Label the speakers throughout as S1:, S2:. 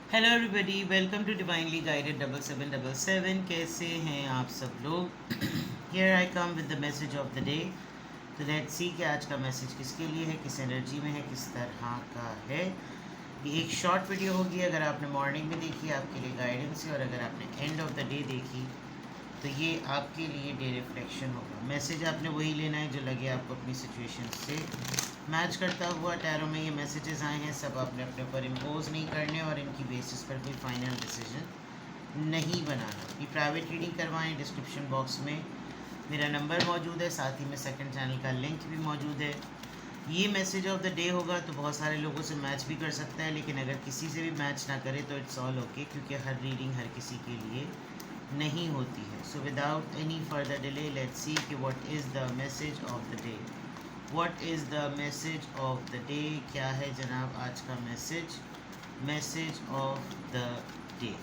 S1: Hello everybody, welcome to divinely guided 7777। कैसे हैं आप सब लोग? Here I come with the message of the day. तो लेट्स सी कि आज का मैसेज किसके लिए है, किस एनर्जी में है, किस तरह का है। ये एक शॉर्ट वीडियो होगी। अगर आपने मॉर्निंग में देखी आपके लिए गाइडेंस है, और अगर आपने एंड ऑफ द डे देखी तो ये आपके लिए डे रिफ्लेक्शन होगा। मैसेज आपने वही लेना है जो लगे आपको अपनी सिचुएशन से मैच करता हुआ। टैरो में ये मैसेजेस आए हैं, सब आपने अपने ऊपर इम्पोज नहीं करने और इनकी बेसिस पर कोई फाइनल डिसीजन नहीं बनाना। ये प्राइवेट रीडिंग करवाएं। डिस्क्रिप्शन बॉक्स में मेरा नंबर मौजूद है, साथ ही में सेकंड चैनल का लिंक भी मौजूद है। ये मैसेज ऑफ द डे होगा तो बहुत सारे लोगों से मैच भी कर सकता है, लेकिन अगर किसी से भी मैच ना करे तो इट्स ऑल ओके, क्योंकि हर रीडिंग हर किसी के लिए नहीं होती है। So without any further delay let's see कि what is the message of the day. What is the message of the day? क्या है जनाब आज का message? Message of the day.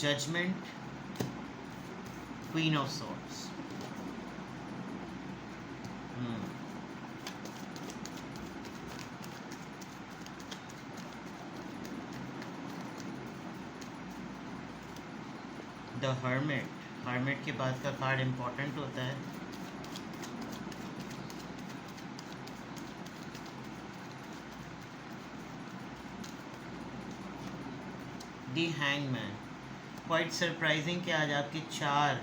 S1: Judgement, queen of swords. The hermit. Hermit के बाद का card important होता है। The hangman. क्वाइट सरप्राइजिंग कि आज आपके चार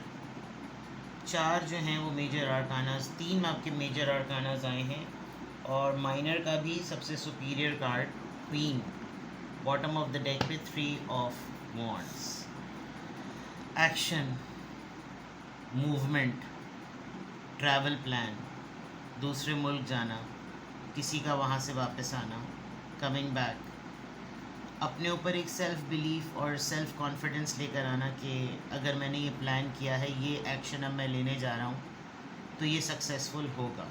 S1: जो हैं वो मेजर आर्कानास, 3 आपके मेजर आर्कानास आए हैं, और माइनर का भी सबसे superior card queen, bottom of the deck पे 3 of wands. Action, movement, travel plan, दूसरे मुल्क जाना, किसी का वहाँ से वापस आना, कमिंग बैक, अपने ऊपर एक सेल्फ बिलीफ और सेल्फ कॉन्फिडेंस लेकर आना कि अगर मैंने ये प्लान किया है, ये एक्शन अब मैं लेने जा रहा हूँ तो ये सक्सेसफुल होगा।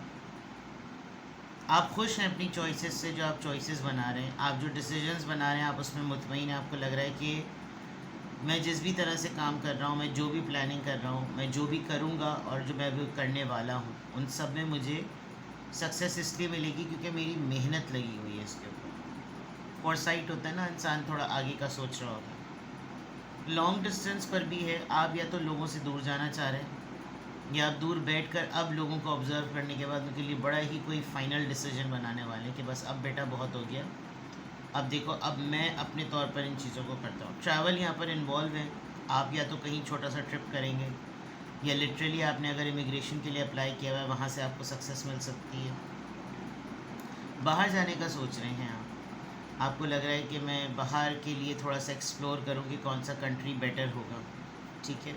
S1: आप खुश हैं अपनी चॉइसेस से, जो आप चॉइसेस बना रहे हैं, आप जो डिसीजंस बना रहे हैं, आप उसमें मुतमईन हैं। आपको लग रहा है कि मैं जिस भी तरह से काम कर रहा हूँ, मैं जो भी प्लानिंग कर रहा हूँ, मैं जो भी करूँगा और जो मैं भी करने वाला हूँ, उन सब में मुझे सक्सेस इसलिए मिलेगी क्योंकि मेरी मेहनत लगी हुई है इसके ऊपर। फॉरसाइट होता है ना, इंसान थोड़ा आगे का सोच रहा होगा। लॉन्ग डिस्टेंस पर भी है, आप या तो लोगों से दूर जाना चाह रहे हैं, या आप दूर बैठकर अब लोगों को ऑब्जर्व करने के बाद उनके लिए बड़ा ही कोई फाइनल डिसीजन बनाने वाले हैं कि बस अब बेटा बहुत हो गया, अब देखो अब मैं अपने तौर पर इन चीज़ों को करता हूँ। ट्रैवल यहाँ पर इन्वॉल्व है। आप या तो कहीं छोटा सा ट्रिप करेंगे, या लिटरली आपने अगर इमिग्रेशन के लिए अप्लाई किया हुआ है, वहाँ से आपको सक्सेस मिल सकती है। बाहर जाने का सोच रहे हैं आपको लग रहा है कि मैं बाहर के लिए थोड़ा सा एक्सप्लोर करूँ कि कौन सा कंट्री बेटर होगा। ठीक है,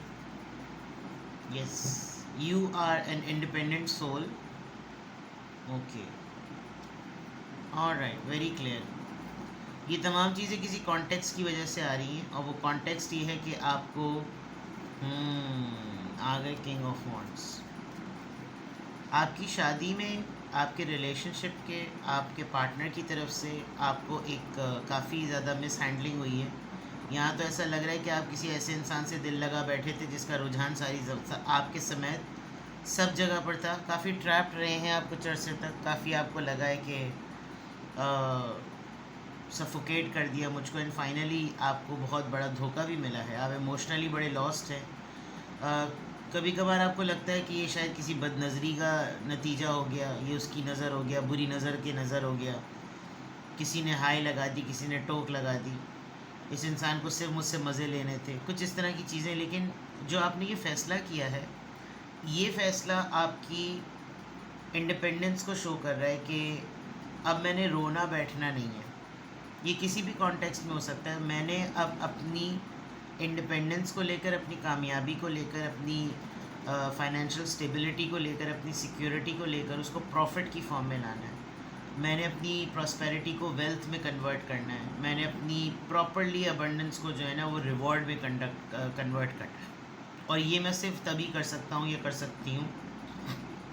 S1: yes, you are an independent soul. Okay, alright, very clear. ये तमाम चीज़ें किसी कॉन्टेक्स्ट की वजह से आ रही हैं, और वो कॉन्टेक्स्ट ये है कि आपको आ गए किंग ऑफ वॉन्ड्स। आपकी शादी में, आपके रिलेशनशिप के, आपके पार्टनर की तरफ से आपको एक काफ़ी ज़्यादा मिस हैंडलिंग हुई है। यहाँ तो ऐसा लग रहा है कि आप किसी ऐसे इंसान से दिल लगा बैठे थे जिसका रुझान आपके समेत सब जगह पर था। काफ़ी ट्रैप्ड रहे हैं आप कुछ अर्से तक। काफ़ी आपको लगा है कि सफोकेट कर दिया मुझको, एंड फाइनली आपको बहुत बड़ा धोखा भी मिला है। आप इमोशनली बड़े लॉस्ट हैं। कभी कभार आपको लगता है कि ये शायद किसी बदनज़री का नतीजा हो गया, ये उसकी नज़र हो गया, बुरी नज़र की नज़र हो गया, किसी ने हाय लगा दी, किसी ने टोक लगा दी, इस इंसान को सिर्फ मुझसे मज़े लेने थे, कुछ इस तरह की चीज़ें। लेकिन जो आपने ये फ़ैसला किया है, ये फ़ैसला आपकी इंडिपेंडेंस को शो कर रहा है कि अब मैंने रोना बैठना नहीं है। ये किसी भी कॉन्टेक्स्ट में हो सकता है। मैंने अब अपनी इंडिपेंडेंस को लेकर, अपनी कामयाबी को लेकर, अपनी फाइनेंशियल स्टेबिलिटी को लेकर, अपनी सिक्योरिटी को लेकर उसको प्रॉफिट की फॉर्म में लाना है। मैंने अपनी प्रॉस्पेरिटी को वेल्थ में कन्वर्ट करना है। मैंने अपनी प्रॉपरली अबंडेंस को जो है ना वो रिवॉर्ड में कन्वर्ट करना है। और ये मैं सिर्फ तभी कर सकता हूँ या कर सकती हूँ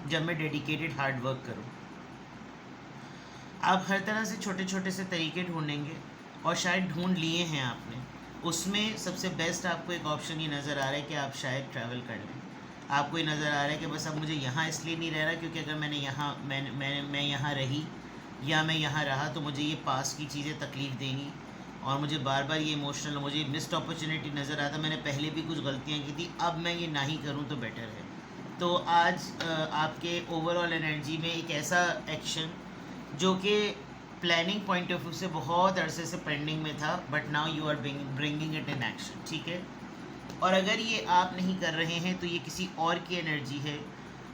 S1: जब मैं डेडिकेटेड हार्ड वर्क करूँ। आप हर तरह से छोटे छोटे से तरीके ढूंढेंगे, और शायद ढूंढ लिए हैं आपने। उसमें सबसे बेस्ट आपको एक ऑप्शन ये नज़र आ रहा है कि आप शायद ट्रैवल कर लें। आपको ये नज़र आ रहा है कि बस अब मुझे यहाँ इसलिए नहीं रह रहा क्योंकि अगर मैंने यहाँ मैं यहाँ रही या मैं यहाँ रहा तो मुझे ये पास की चीज़ें तकलीफ़ देंगी और मुझे बार बार ये इमोशनल, मुझे मिस्ड अपॉर्चुनिटी नज़र आता, मैंने पहले भी कुछ गलतियाँ की थी, अब मैं ये ना ही करूँ तो बेटर है। तो आज आपके ओवरऑल एनर्जी में एक ऐसा एक्शन जो कि प्लानिंग पॉइंट ऑफ व्यू से बहुत अरसे से पेंडिंग में था, but now you are bringing it in action, ठीक है। और अगर ये आप नहीं कर रहे हैं तो ये किसी और की एनर्जी है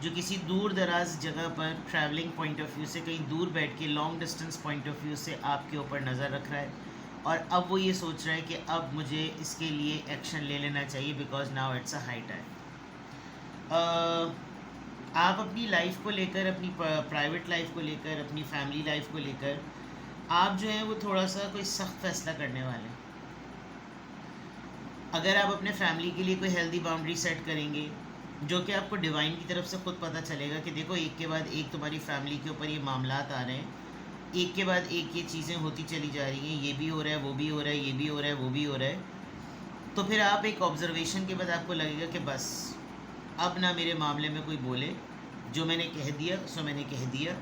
S1: जो किसी दूर दराज जगह पर ट्रैवलिंग पॉइंट ऑफ व्यू से कहीं दूर बैठ के long distance point of view से आपके ऊपर नज़र रख रहा है और अब वो ये सोच रहा है कि अब मुझे इसके लिए एक्शन ले लेना चाहिए because now it's a high time. आप अपनी लाइफ को लेकर, अपनी प्राइवेट लाइफ को लेकर, अपनी फैमिली लाइफ को लेकर आप जो है वो थोड़ा सा कोई सख्त फैसला करने वाले हैं। अगर आप अपने फैमिली के लिए कोई हेल्दी बाउंड्री सेट करेंगे जो कि आपको डिवाइन की तरफ से खुद पता चलेगा कि देखो एक के बाद एक तुम्हारी फैमिली के ऊपर ये मामलात आ रहे हैं, एक के बाद एक ये चीज़ें होती चली जा रही हैं, ये भी हो रहा है, वो भी हो रहा है, ये भी हो रहा है, वो भी हो रहा है, तो फिर आप एक ऑब्जर्वेशन के बाद आपको लगेगा कि बस अब ना मेरे मामले में कोई बोले, जो मैंने कह दिया सो मैंने कह दिया,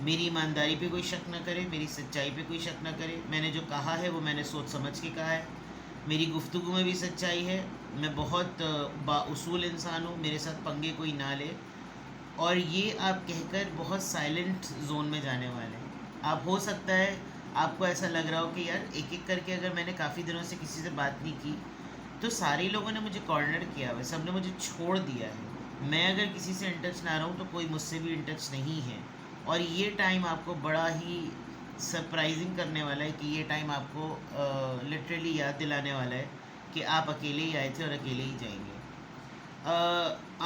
S1: मेरी ईमानदारी पे कोई शक ना करे, मेरी सच्चाई पे कोई शक ना करे, मैंने जो कहा है वो मैंने सोच समझ के कहा है, मेरी गुफ्तगू में भी सच्चाई है, मैं बहुत बाउसूल इंसान हूँ, मेरे साथ पंगे कोई ना ले। और ये आप कहकर बहुत साइलेंट जोन में जाने वाले हैं। आप हो सकता है आपको ऐसा लग रहा हो कि यार एक एक करके अगर मैंने काफ़ी दिनों से किसी से बात नहीं की तो सारे लोगों ने मुझे कॉर्नर किया हुआ है, सब ने मुझे छोड़ दिया है, मैं अगर किसी से इन टच ना रहूँ तो कोई मुझसे भी इन टच नहीं है। और ये टाइम आपको बड़ा ही सरप्राइजिंग करने वाला है कि ये टाइम आपको लिटरली याद दिलाने वाला है कि आप अकेले ही आए थे और अकेले ही जाएंगे।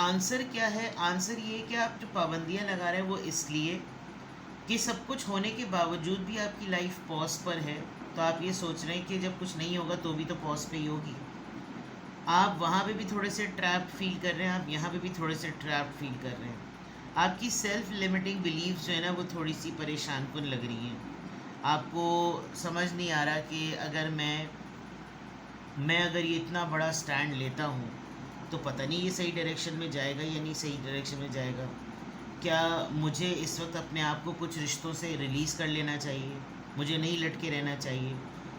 S1: आंसर क्या है? आंसर ये है कि आप जो पाबंदियाँ लगा रहे हैं वो इसलिए कि सब कुछ होने के बावजूद भी आपकी लाइफ पॉज पर है, तो आप ये सोच रहे हैं कि जब कुछ नहीं होगा तो भी तो पॉज पे ही होगी। आप वहाँ पे भी थोड़े से ट्रैप फील कर रहे हैं, आप यहाँ पे भी थोड़े से ट्रैप फील कर रहे हैं। आपकी सेल्फ लिमिटिंग बिलीव्स जो है ना वो थोड़ी सी परेशान कुन लग रही हैं। आपको समझ नहीं आ रहा कि अगर मैं अगर ये इतना बड़ा स्टैंड लेता हूँ तो पता नहीं ये सही डायरेक्शन में जाएगा या नहीं सही डायरेक्शन में जाएगा। क्या मुझे इस वक्त अपने आप को कुछ रिश्तों से रिलीज़ कर लेना चाहिए? मुझे नहीं लटके रहना चाहिए?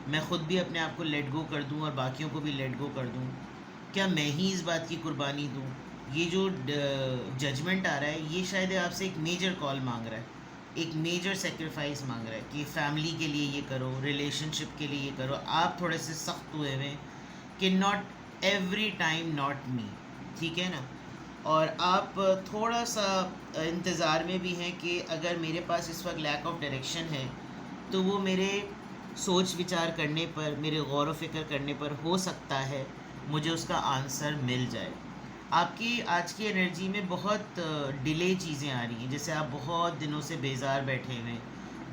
S1: मैं ख़ुद भी अपने आप को लेट गो कर दूं और बाकियों को भी लेट गो कर दूं? क्या मैं ही इस बात की कुर्बानी दूं? ये जो जजमेंट आ रहा है ये शायद आपसे एक मेजर कॉल मांग रहा है, एक मेजर सेक्रीफाइस मांग रहा है कि फैमिली के लिए ये करो, रिलेशनशिप के लिए ये करो। आप थोड़े से सख्त हुए हुए कि not every time not me, ठीक है ना। और आप थोड़ा सा इंतज़ार में भी हैं कि अगर मेरे पास इस वक्त लैक ऑफ डायरेक्शन है तो वो मेरे सोच विचार करने पर, मेरे गौर व फिक्र करने पर हो सकता है मुझे उसका आंसर मिल जाए। आपकी आज की एनर्जी में बहुत डिले चीज़ें आ रही हैं, जैसे आप बहुत दिनों से बेजार बैठे हुए,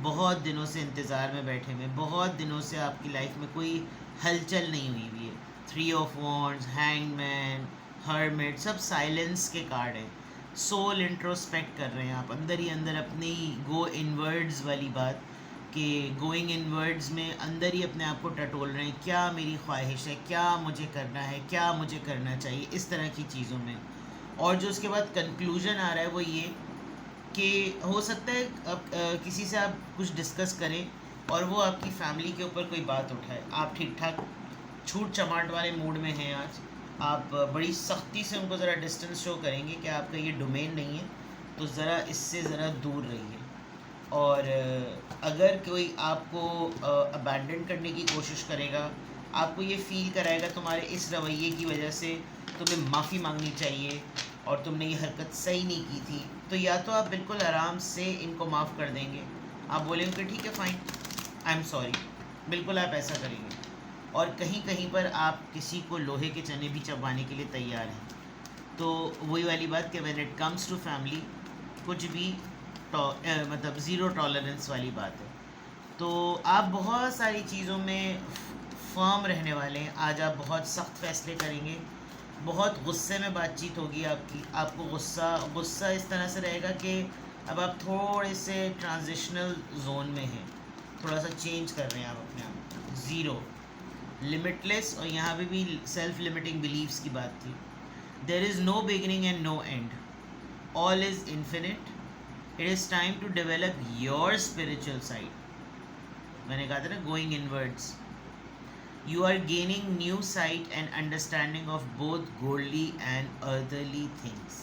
S1: बहुत दिनों से इंतज़ार में बैठे हुए, बहुत दिनों से आपकी लाइफ में कोई हलचल नहीं हुई हुई है। 3 ऑफ वॉन्ड्स, हैंगमैन, हर्मिट, सब साइलेंस के कार्ड हैं। सोल इंट्रोस्पेक्ट कर रहे हैं आप, अंदर ही अंदर अपनी गो इनवर्ड्स वाली बात कि गोइंग इनवर्ड्स में अंदर ही अपने आप को टटोल रहे हैं, क्या मेरी ख्वाहिश है, क्या मुझे करना है, क्या मुझे करना चाहिए, इस तरह की चीज़ों में। और जो उसके बाद कंक्लूजन आ रहा है वो ये कि हो सकता है अब किसी से आप कुछ डिस्कस करें और वो आपकी फैमिली के ऊपर कोई बात उठाए, आप ठीक ठाक छूट चमाट वाले मूड में हैं आज, आप बड़ी सख्ती से उनको ज़रा डिस्टेंस शो करेंगे कि आपका ये डोमेन नहीं है, तो ज़रा इससे ज़रा दूर रहिए। और अगर कोई आपको अबैंडन करने की कोशिश करेगा, आपको ये फ़ील कराएगा तुम्हारे इस रवैये की वजह से तुम्हें माफ़ी मांगनी चाहिए और तुमने ये हरकत सही नहीं की थी, तो या तो आप बिल्कुल आराम से इनको माफ़ कर देंगे, आप बोलेंगे ठीक है फ़ाइन, आई एम सॉरी, बिल्कुल आप ऐसा करेंगे। और कहीं कहीं पर आप किसी को लोहे के चने भी चबाने के लिए तैयार हैं। तो वही वाली बात कि when it comes to family कुछ भी मतलब ज़ीरो टॉलरेंस वाली बात है। तो आप बहुत सारी चीज़ों में फर्म रहने वाले हैं। आज आप बहुत सख्त फैसले करेंगे, बहुत गुस्से में बातचीत होगी आपकी, आपको गुस्सा इस तरह से रहेगा कि अब आप थोड़े से ट्रांजिशनल जोन में हैं, थोड़ा सा चेंज कर रहे हैं आप अपने आप। ज़ीरो, लिमिटलेस, और यहाँ पे भी सेल्फ लिमिटिंग बिलीव्स की बात थी। There is no beginning and no end, all is infinite, it is time to develop your spiritual side. मैंने कहा था ना, going inwards, you are gaining new sight and understanding of both worldly and earthly things।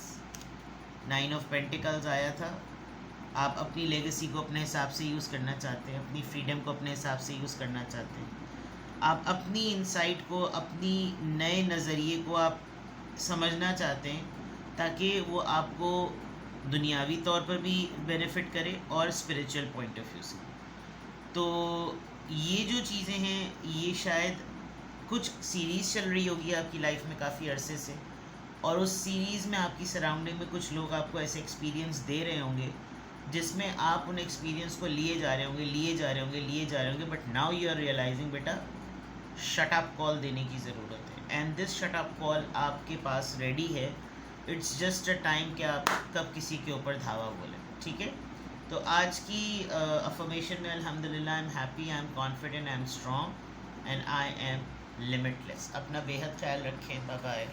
S1: 9 of Pentacles आया था। आप अपनी legacy को अपने हिसाब से यूज़ करना चाहते हैं, अपनी फ्रीडम को अपने हिसाब से यूज़ करना चाहते हैं, आप अपनी इंसाइट को, अपनी नए नज़रिए को आप समझना चाहते हैं ताकि वो आपको दुनियावी तौर पर भी बेनिफिट करे और स्पिरिचुअल पॉइंट ऑफ व्यू से। तो ये जो चीज़ें हैं, ये शायद कुछ सीरीज़ चल रही होगी आपकी लाइफ में काफ़ी अरसे से, और उस सीरीज़ में आपकी सराउंडिंग में कुछ लोग आपको ऐसे एक्सपीरियंस दे रहे होंगे जिसमें आप उन एक्सपीरियंस को लिए जा रहे होंगे, but now you are realising बेटा शट अप कॉल देने की ज़रूरत है, and this shut up call आपके पास रेडी है। इट्स जस्ट अ टाइम कि आप कब किसी के ऊपर धावा बोलें, ठीक है। तो आज की अफर्मेशन में अल्हम्दुलिल्लाह, I am happy, I am confident, I am strong and I am limitless. अपना बेहद ख्याल रखें, बाय बाय।